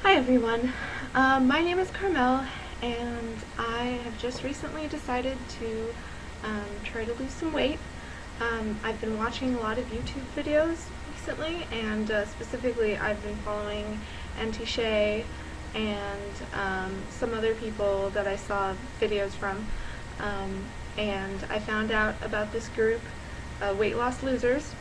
Hi everyone, my name is Carmel and I have just recently decided to try to lose some weight. I've been watching a lot of YouTube videos recently, and specifically I've been following Auntie Shay and some other people that I saw videos from, and I found out about this group, Weight Loss Losers,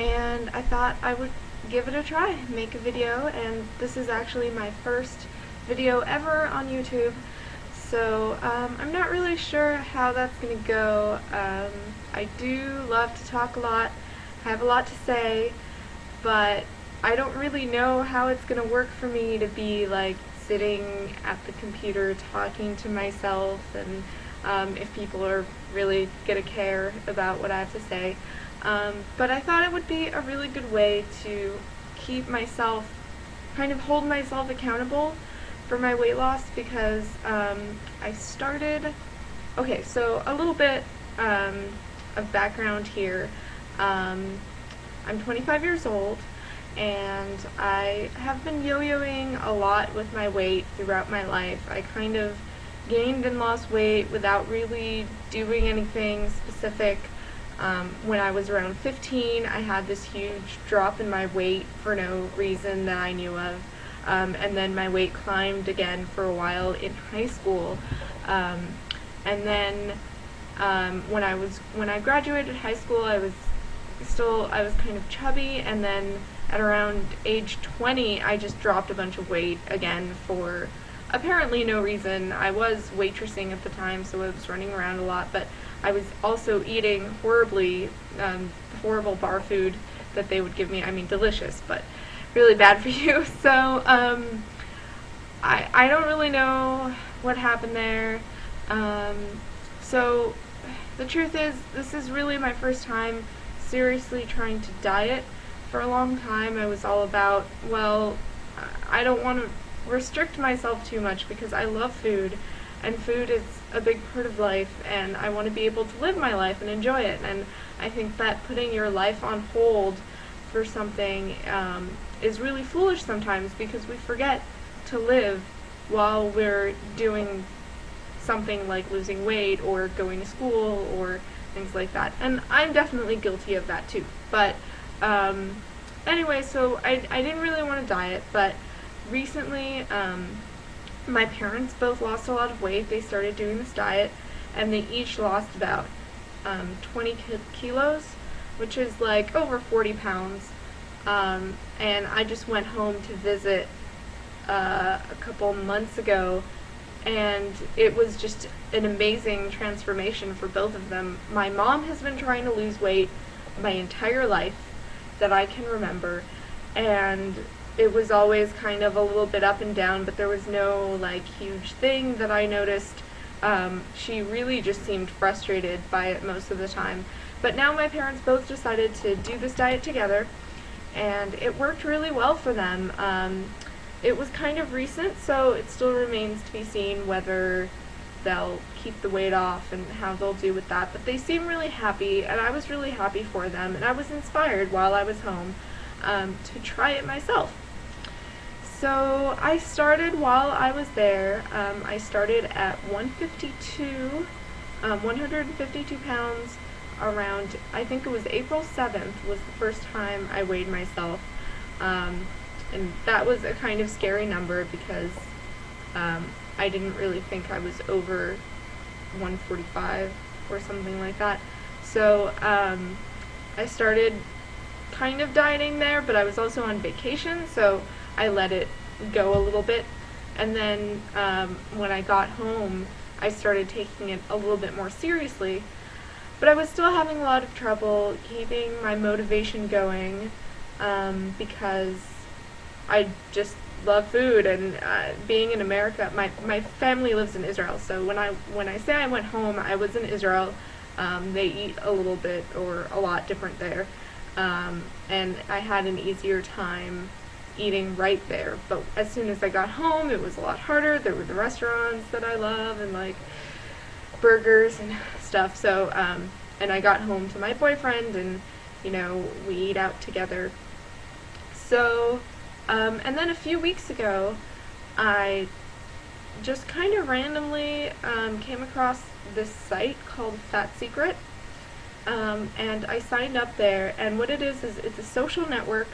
and I thought I would give it a try, make a video, and this is actually my first video ever on YouTube, so I'm not really sure how that's going to go. I do love to talk a lot, I have a lot to say, but I don't really know how it's going to work for me to be like sitting at the computer talking to myself, and if people are really going to care about what I have to say. But I thought it would be a really good way to keep myself, kind of hold myself accountable for my weight loss, because I started, okay, so a little bit of background here. I'm 25 years old, and I have been yo-yoing a lot with my weight throughout my life. I kind of gained and lost weight without really doing anything specific. When I was around 15, I had this huge drop in my weight for no reason that I knew of, and then my weight climbed again for a while in high school, and then when I graduated high school, I was kind of chubby, and then at around age 20, I just dropped a bunch of weight again for apparently no reason. I was waitressing at the time, so I was running around a lot, but I was also eating horrible bar food that they would give me. I mean, delicious, but really bad for you. So I don't really know what happened there. So the truth is, this is really my first time seriously trying to diet. For a long time, I was all about, well, I don't want to restrict myself too much because I love food, and food is a big part of life, and I want to be able to live my life and enjoy it. And I think that putting your life on hold for something is really foolish sometimes, because we forget to live while we're doing something like losing weight or going to school or things like that. And I'm definitely guilty of that too. But anyway, so I didn't really want to diet, but recently my parents both lost a lot of weight. They started doing this diet, and they each lost about 20 kilos, which is like over 40 pounds. And I just went home to visit a couple months ago, and it was just an amazing transformation for both of them. My mom has been trying to lose weight my entire life that I can remember, and it was always kind of a little bit up and down, but there was no like huge thing that I noticed. She really just seemed frustrated by it most of the time. But now my parents both decided to do this diet together, and it worked really well for them. It was kind of recent, so it still remains to be seen whether they'll keep the weight off and how they'll do with that. But they seem really happy, and I was really happy for them, and I was inspired while I was home to try it myself. So I started while I was there. I started at 152 pounds around, I think it was April 7th was the first time I weighed myself. And that was a kind of scary number, because I didn't really think I was over 145 or something like that. So I started kind of dieting there, but I was also on vacation, so I let it go a little bit. And then when I got home, I started taking it a little bit more seriously, but I was still having a lot of trouble keeping my motivation going, because I just love food, and being in America, my family lives in Israel, so when I say I went home, I was in Israel. They eat a little bit or a lot different there, and I had an easier time eating right there. But as soon as I got home, it was a lot harder. There were the restaurants that I love, and like burgers and stuff. So and I got home to my boyfriend, and you know, we eat out together. So And then a few weeks ago, I just kind of randomly came across this site called Fat Secret, and I signed up there, and what it is it's a social network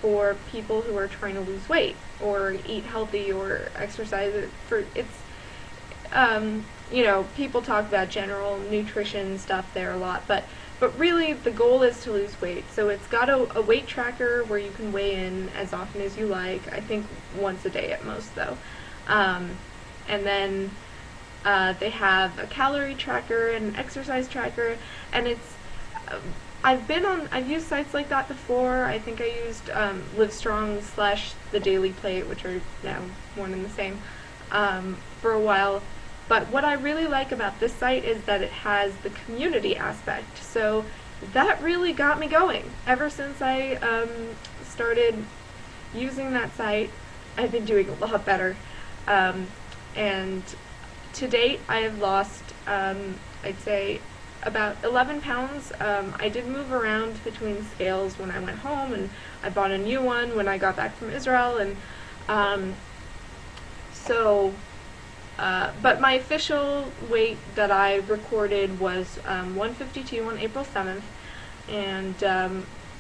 for people who are trying to lose weight or eat healthy or exercise. You know, people talk about general nutrition stuff there a lot, but really the goal is to lose weight. So it's got a weight tracker where you can weigh in as often as you like, I think once a day at most though. And then they have a calorie tracker and an exercise tracker, and it's I've used sites like that before. I think I used Livestrong / The Daily Plate, which are now one and the same, for a while. But what I really like about this site is that it has the community aspect. So that really got me going. Ever since I started using that site, I've been doing a lot better. And to date, I have lost, I'd say, about 11 pounds. I did move around between scales when I went home, and I bought a new one when I got back from Israel, and but my official weight that I recorded was 152 on April 7th, and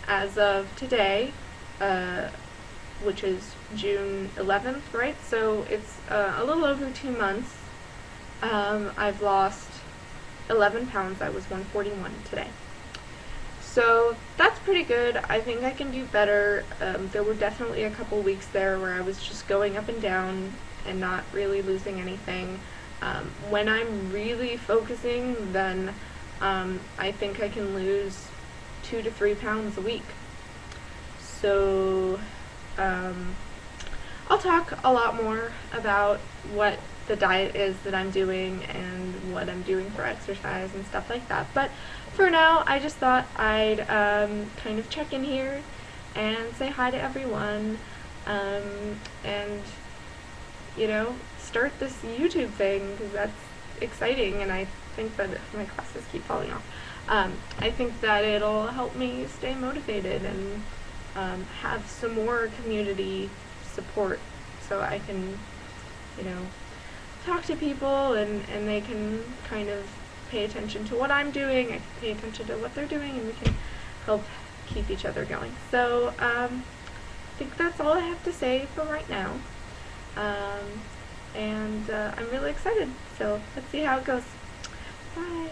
as of today, which is June 11th, right? So it's a little over 2 months. I've lost 11 pounds. I was 141 today. So that's pretty good. I think I can do better. There were definitely a couple weeks there where I was just going up and down and not really losing anything. When I'm really focusing, then I think I can lose 2 to 3 pounds a week. So I'll talk a lot more about what the diet is that I'm doing and what I'm doing for exercise and stuff like that. But for now, I just thought I'd kind of check in here and say hi to everyone, and you know, start this YouTube thing, because that's exciting, and I think that my glasses keep falling off. I think that it'll help me stay motivated and have some more community support, so I can, you know, talk to people and they can kind of pay attention to what I'm doing, I can pay attention to what they're doing, and we can help keep each other going. So I think that's all I have to say for right now. And I'm really excited, so let's see how it goes. Bye!